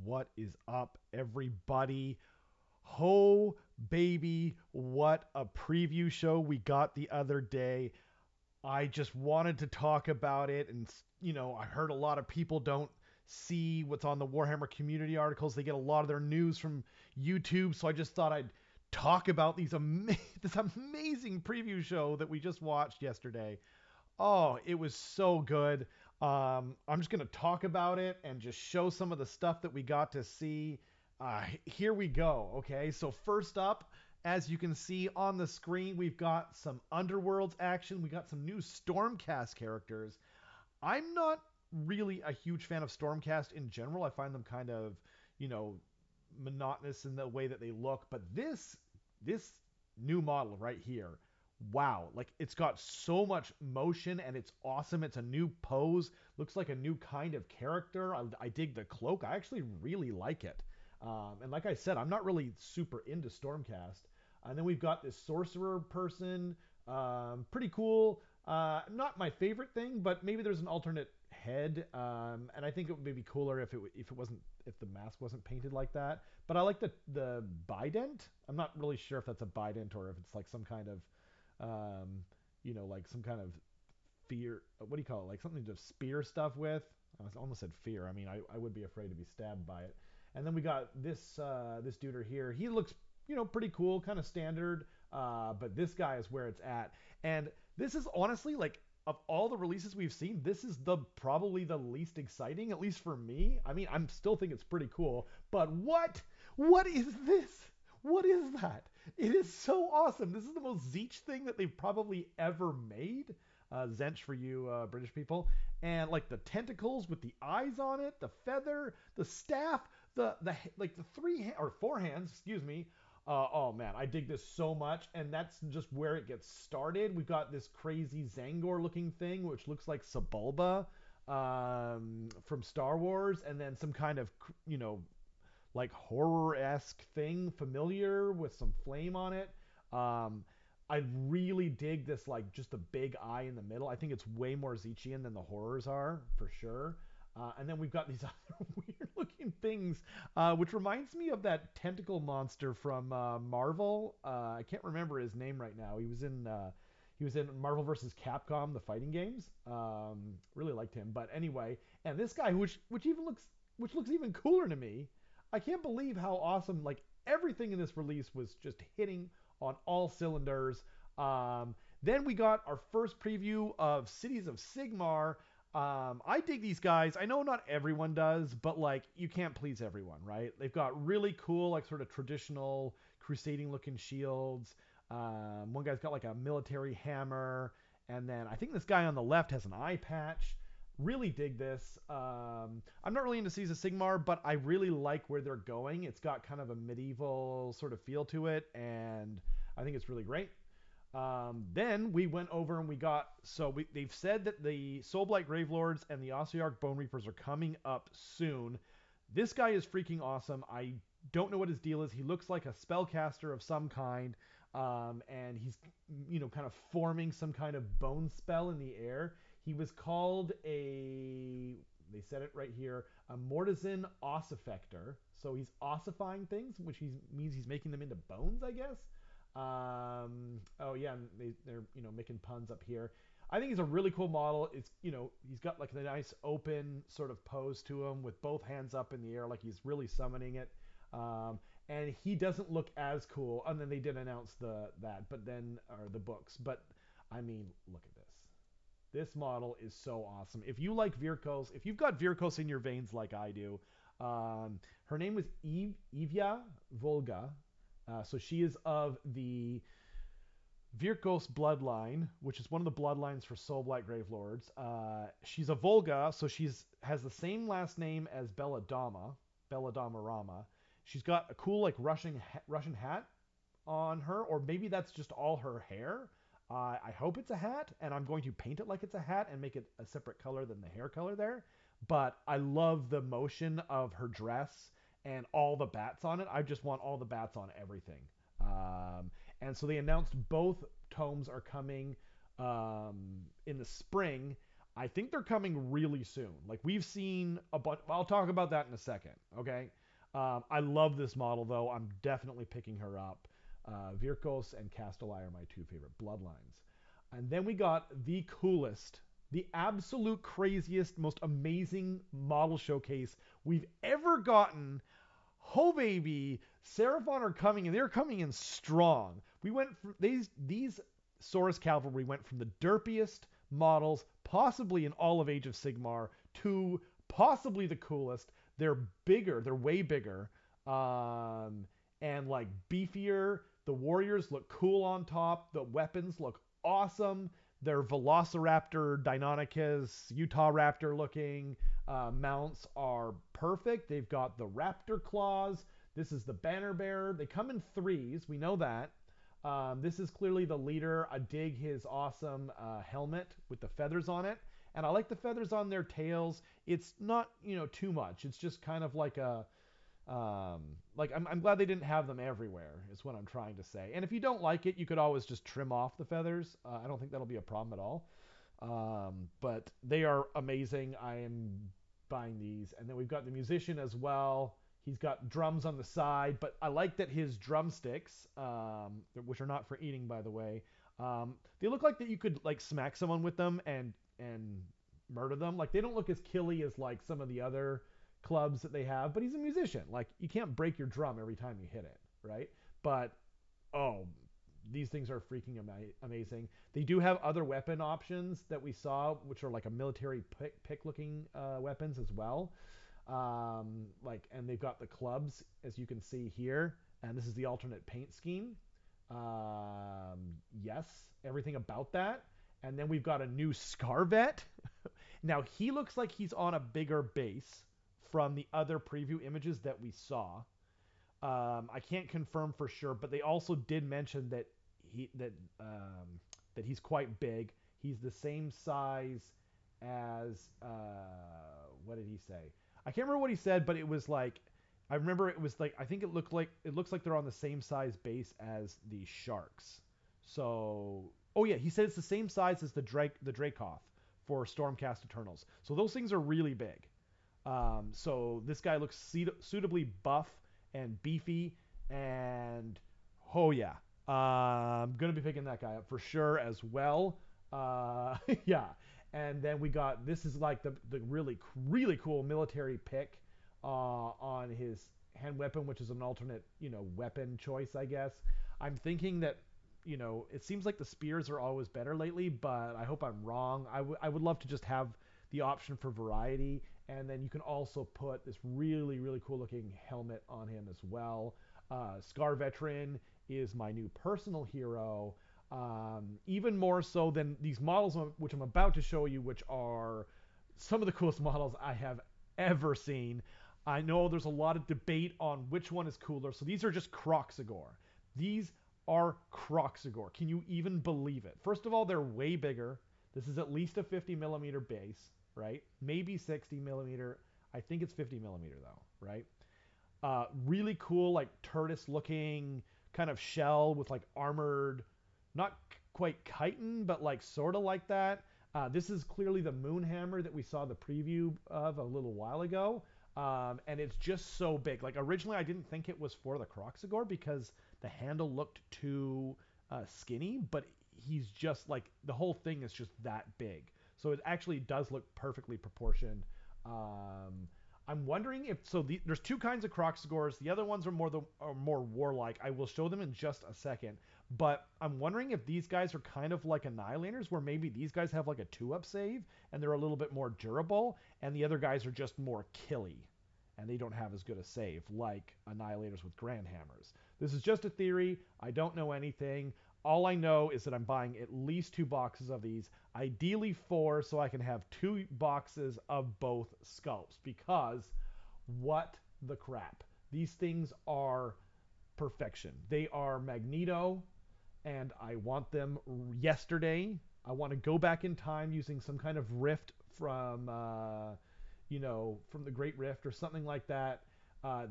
What is up, everybody? Ho, baby, what a preview show we got the other day. I just wanted to talk about it. And, I heard a lot of people don't see what's on the Warhammer community articles. They get a lot of their news from YouTube. So I just thought I'd talk about this amazing preview show that we just watched yesterday. Oh, it was so good. I'm just going to talk about it and just show some of the stuff that we got to see. Here we go. Okay, so first up, as you can see on the screen, we've got some Underworlds action. We got some new Stormcast characters. I'm not really a huge fan of Stormcast in general. I find them kind of, you know, monotonous in the way that they look. But this new model right here, wow, like it's got so much motion and it's awesome. It's a new pose, looks like a new kind of character. I dig the cloak. I actually really like it. And like I said, I'm not really super into Stormcast. And then we've got this sorcerer person, pretty cool. Not my favorite thing, but maybe there's an alternate head. And I think it would be cooler if the mask wasn't painted like that. But I like the bident. I'm not really sure if that's a bident or if it's like some kind of, like some kind of fear. What do you call it? Like something to spear stuff with. I almost said fear. I mean, I would be afraid to be stabbed by it. And then we got this dude here. He looks pretty cool, kind of standard. But this guy is where it's at. And this is honestly like of all the releases we've seen, this is the probably the least exciting, at least for me. I mean, I'm still think it's pretty cool. But what is this? What is that? It is so awesome. This is the most Zeech thing that they've probably ever made. Zench for you British people. And like the tentacles with the eyes on it, the feather, the staff, the like the or four hands, excuse me. Oh man, I dig this so much, and that's just where it gets started. We've got this crazy Zangor looking thing, which looks like Sebulba from Star Wars, and then some kind of like horror-esque thing, familiar with some flame on it. Um, I really dig this, like just the big eye in the middle. I think it's way more Zechian than the horrors are for sure. And then we've got these other weird-looking things, which reminds me of that tentacle monster from Marvel. I can't remember his name right now. He was in Marvel vs. Capcom, the fighting games. Really liked him, but anyway, and this guy, which looks even cooler to me. I can't believe how awesome, like everything in this release was just hitting on all cylinders. Then we got our first preview of Cities of Sigmar. I dig these guys. I know not everyone does, but like you can't please everyone, right? They've got really cool, like sort of traditional crusading looking shields. One guy's got like a military hammer, and then I think this guy on the left has an eye patch. Really dig this. I'm not really into Seas of Sigmar, but I really like where they're going. It's got kind of a medieval sort of feel to it, and I think it's really great. Then we went over and they've said that the Soulblight Gravelords and the Ossiarch Bone Reapers are coming up soon. This guy is freaking awesome. I don't know what his deal is. He looks like a spellcaster of some kind, and he's kind of forming some kind of bone spell in the air. He was called they said it right here, a Mortizan Ossifector. So he's ossifying things, which means he's making them into bones, I guess. Oh yeah, and they're making puns up here. I think he's a really cool model. It's he's got like a nice open sort of pose to him with both hands up in the air, like he's really summoning it. And he doesn't look as cool. And then they did announce but then or the books. But I mean, look at this. This model is so awesome. If you like Virkos, if you've got Virkos in your veins like I do, her name was Evia Volga. So she is of the Virkos bloodline, which is one of the bloodlines for Soulblight Gravelords. She's a Volga, so has the same last name as Belladama Rama. She's got a cool like Russian hat on her, or maybe that's just all her hair. I hope it's a hat, and I'm going to paint it like it's a hat and make it a separate color than the hair color there. But I love the motion of her dress and all the bats on it. I just want all the bats on everything. And so they announced both tomes are coming in the spring. I think they're coming really soon. Like we've seen a bunch. I'll talk about that in a second. Okay. I love this model though. I'm definitely picking her up. Virkos and Castelli are my two favorite bloodlines. And then we got the coolest, the absolute craziest, most amazing model showcase we've ever gotten. Oh baby, Seraphon are coming, and they're coming in strong. We went from these Saurus Cavalry went from the derpiest models possibly in all of Age of Sigmar to possibly the coolest. They're bigger, they're way bigger, and like beefier. The warriors look cool on top. The weapons look awesome. Their Velociraptor, Deinonychus, Utah Raptor looking mounts are perfect. They've got the Raptor claws. This is the banner bearer. They come in threes. We know that. This is clearly the leader. I dig his awesome helmet with the feathers on it. And I like the feathers on their tails. It's not, too much. It's just kind of like a, I'm glad they didn't have them everywhere is what I'm trying to say. And if you don't like it, you could always just trim off the feathers. I don't think that'll be a problem at all. But they are amazing. I am buying these. And then we've got the musician as well. He's got drums on the side, but I like that his drumsticks, which are not for eating, by the way, they look like that you could like smack someone with them and murder them. Like they don't look as killy as like some of the other clubs that they have, but he's a musician. Like you can't break your drum every time you hit it, right? But oh, these things are freaking amazing. They do have other weapon options that we saw, which are like a military pick looking weapons as well. And they've got the clubs, as you can see here, and this is the alternate paint scheme. Yes, everything about that. And then we've got a new Scarvet. Now, he looks like he's on a bigger base from the other preview images that we saw. I can't confirm for sure, but they also did mention that that he's quite big. He's the same size as what did he say? I can't remember what he said, but it was like I remember it was like I think it looks like they're on the same size base as the Sharks. So oh yeah, he said it's the same size as the Dracoth for Stormcast Eternals. So those things are really big. So this guy looks suitably buff and beefy, and oh yeah, I'm gonna be picking that guy up for sure as well. Yeah, and then we got this is like the really cool military pick on his hand weapon, which is an alternate weapon choice, I guess. I'm thinking that it seems like the spears are always better lately, but I hope I'm wrong. I would love to just have the option for variety, and then you can also put this really cool looking helmet on him as well. Scar Veteran is my new personal hero, even more so than these models which I'm about to show you, which are some of the coolest models I have ever seen. I know there's a lot of debate on which one is cooler, so these are just Croxagore. These are Croxagore. Can you even believe it? First of all, they're way bigger. This is at least a 50 millimeter base, right? Maybe 60 millimeter. I think it's 50 millimeter though, right? Really cool, like tortoise looking kind of shell with like armored, not quite chitin, but like sort of like that. This is clearly the Moonhammer that we saw the preview of a little while ago. And it's just so big. Like originally I didn't think it was for the Croxagore because the handle looked too skinny, but he's just like the whole thing is just that big. So it actually does look perfectly proportioned. I'm wondering if there's two kinds of Croxagores. The other ones are more warlike. I will show them in just a second. But I'm wondering if these guys are kind of like Annihilators, where maybe these guys have like a 2-up save and they're a little bit more durable, and the other guys are just more killy and they don't have as good a save like Annihilators with Grand Hammers. This is just a theory. I don't know anything. All I know is that I'm buying at least 2 boxes of these, ideally 4, so I can have 2 boxes of both sculpts, because what the crap. These things are perfection. They are Magneto, and I want them yesterday. I want to go back in time using some kind of rift from, from the Great Rift or something like that.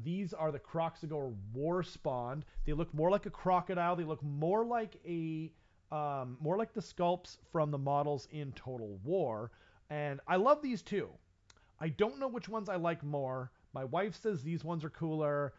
These are the Croxagore War Spawned. They look more like a crocodile. They look more like the sculpts from the models in Total War. And I love these two. I don't know which ones I like more. My wife says these ones are cooler.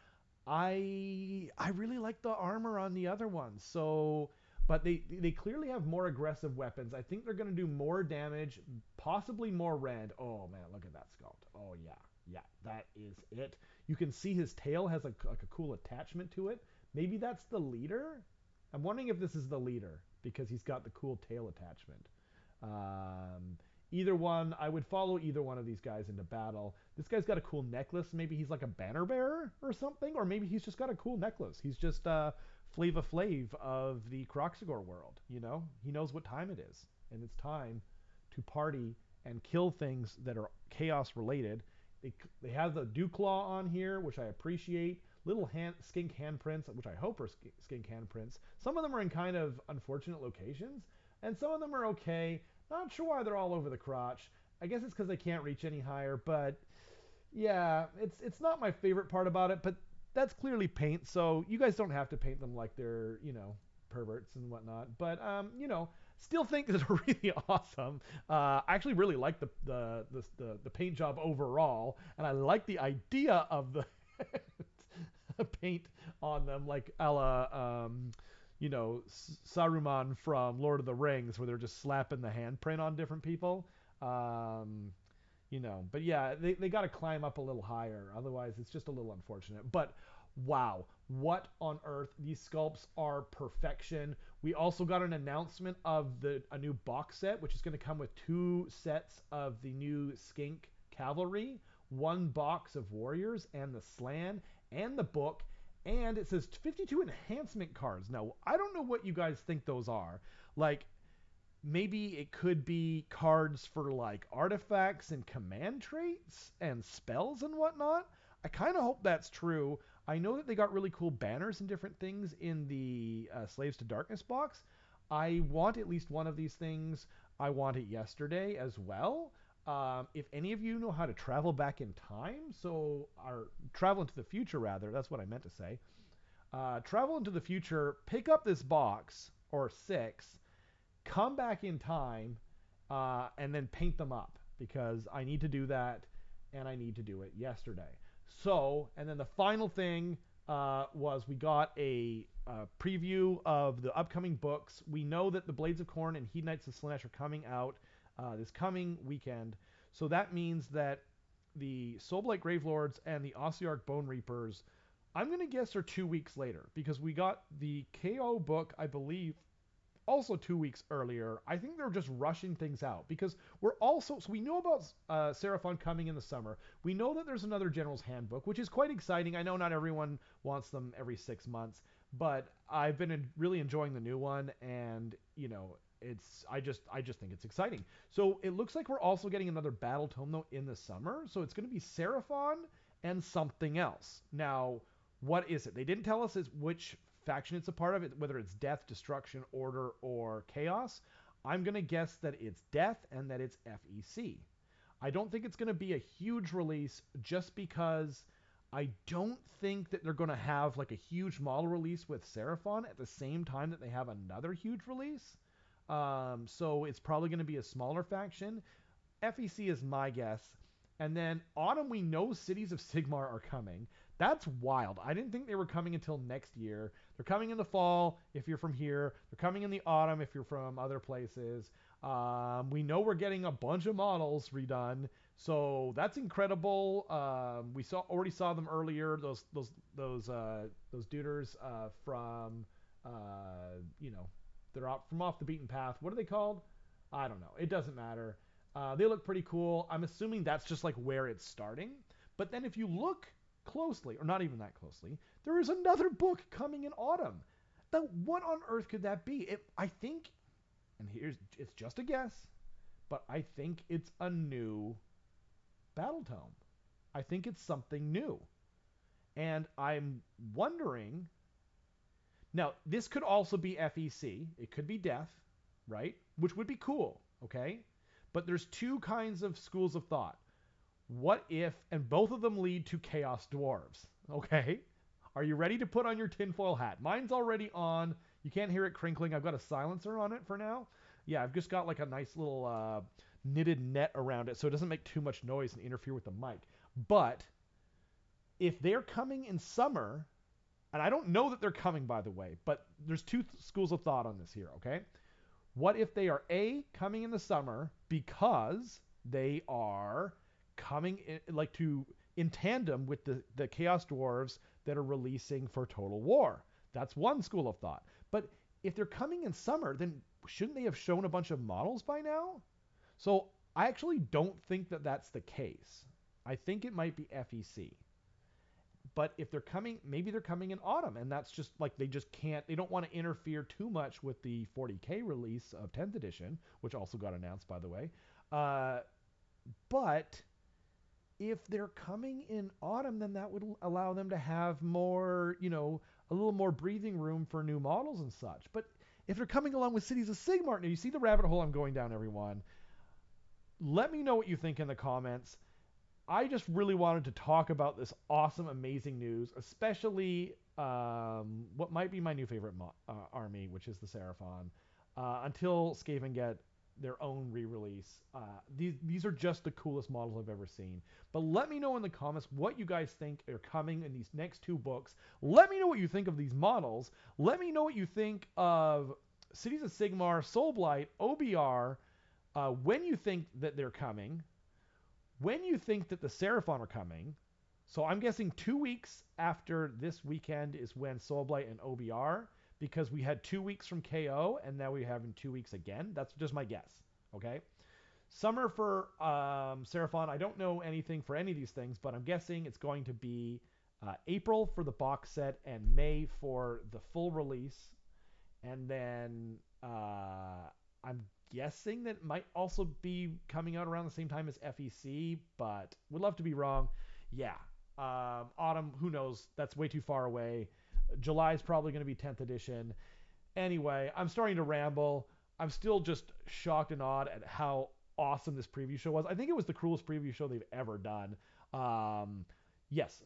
I really like the armor on the other ones. So, but they clearly have more aggressive weapons. I think they're going to do more damage, possibly more red. Oh man, look at that sculpt. Oh yeah, yeah, that is it. You can see his tail has like a cool attachment to it. Maybe that's the leader. I'm wondering if this is the leader because he's got the cool tail attachment. Um, Either one, I would follow either one of these guys into battle. This guy's got a cool necklace. Maybe he's like a banner bearer or something, or maybe he's just got a cool necklace. He's just Flava Flav of the Croxagore world. You know, he knows what time it is, and it's time to party and kill things that are chaos related. They have the Dewclaw on here, which I appreciate. Little skink handprints, which I hope are skink handprints. Some of them are in kind of unfortunate locations, and some of them are okay. Not sure why they're all over the crotch. I guess it's because they can't reach any higher, but yeah, it's not my favorite part about it, but that's clearly paint, so you guys don't have to paint them like they're, perverts and whatnot. But still think that they're really awesome. I actually really like the paint job overall, and I like the idea of the paint on them, like a la Saruman from Lord of the Rings, where they're just slapping the handprint on different people. Um, but yeah, they got to climb up a little higher. Otherwise, it's just a little unfortunate. But wow, what on earth? These sculpts are perfection. We also got an announcement of a new box set, which is going to come with 2 sets of the new Skink Cavalry, 1 box of Warriors, and the Slan, and the book. And it says 52 enhancement cards. Now, I don't know what you guys think those are. Like, maybe it could be cards for like artifacts and command traits and spells and whatnot. I kind of hope that's true. I know that they got really cool banners and different things in the Slaves to Darkness box. I want at least one of these things. I want it yesterday as well. If any of you know how to travel back in time, or travel into the future rather, that's what I meant to say. Travel into the future, pick up this box or 6, come back in time, and then paint them up because I need to do that and I need to do it yesterday. So, and then the final thing was we got a preview of the upcoming books. We know that the Blades of Corn and Hedonites of Slaanesh are coming out this coming weekend. So that means that the Soulblight Gravelords and the Ossiarch Bone Reapers, I'm going to guess, are 2 weeks later because we got the KO book, I believe, also 2 weeks earlier. I think they're just rushing things out because so we know about Seraphon coming in the summer. We know that there's another General's Handbook, which is quite exciting. I know not everyone wants them every 6 months, but I've been really enjoying the new one, and I just think it's exciting. So it looks like we're also getting another battle tome though in the summer. So it's going to be Seraphon and something else. Now, what is it? They didn't tell us which faction it's a part of, whether it's Death, Destruction, Order, or Chaos. I'm going to guess that it's Death and that it's FEC. I don't think it's going to be a huge release just because I don't think that they're going to have like a huge model release with Seraphon at the same time that they have another huge release. So it's probably going to be a smaller faction. FEC is my guess. And then autumn, we know Cities of Sigmar are coming. That's wild. I didn't think they were coming until next year. They're coming in the fall if you're from here. They're coming in the autumn if you're from other places. We know we're getting a bunch of models redone, so that's incredible. We already saw them earlier. Those duders from they're from off the beaten path. What are they called? I don't know. It doesn't matter. They look pretty cool. I'm assuming that's just like where it's starting. But then if you look closely, or not even that closely, there is another book coming in autumn. Now, what on earth could that be? I think, and it's just a guess, but I think it's a new battle tome. I think it's something new. And I'm wondering, now, this could also be FEC. It could be Death, right? Which would be cool, okay? But there's 2 kinds of schools of thought. What if, and both of them lead to Chaos Dwarves, okay? Are you ready to put on your tinfoil hat? Mine's already on. You can't hear it crinkling. I've got a silencer on it for now. Yeah, I've just got like a nice little knitted net around it so it doesn't make too much noise and interfere with the mic. But if they're coming in summer, and I don't know that they're coming, by the way, but there's two schools of thought on this here, okay? What if they are coming in the summer because they are coming in tandem with the Chaos Dwarves that are releasing for Total War? That's one school of thought. But if they're coming in summer, then shouldn't they have shown a bunch of models by now? So I actually don't think that that's the case. I think it might be FEC. But if they're coming, maybe they're coming in autumn, and that's just like they just can't. They don't want to interfere too much with the 40K release of 10th edition, which also got announced, by the way. But if they're coming in autumn, then that would allow them to have more, a little more breathing room for new models and such. But if they're coming along with Cities of Sigmar, now you see the rabbit hole I'm going down, everyone. Let me know what you think in the comments. I just really wanted to talk about this awesome, amazing news, especially what might be my new favorite army, which is the Seraphon, until Skaven get their own re-release. These are just the coolest models I've ever seen. But let me know in the comments what you guys think are coming in these next two books. Let me know what you think of these models. Let me know what you think of Cities of Sigmar, Soulblight, OBR, when you think that they're coming. When you think that the Seraphon are coming, so I'm guessing 2 weeks after this weekend is when Soulblight and OBR, because we had 2 weeks from KO, and now we're having 2 weeks again. That's just my guess, okay? Summer for Seraphon, I don't know anything for any of these things, but I'm guessing it's going to be April for the box set and May for the full release. And then I'm guessing that it might also be coming out around the same time as FEC, but would love to be wrong. Yeah. Autumn, who knows? That's way too far away. July is probably going to be 10th edition. Anyway, I'm starting to ramble. I'm still just shocked and awed at how awesome this preview show was. I think it was the coolest preview show they've ever done. Yes.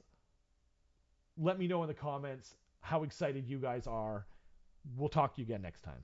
Let me know in the comments how excited you guys are. We'll talk to you again next time.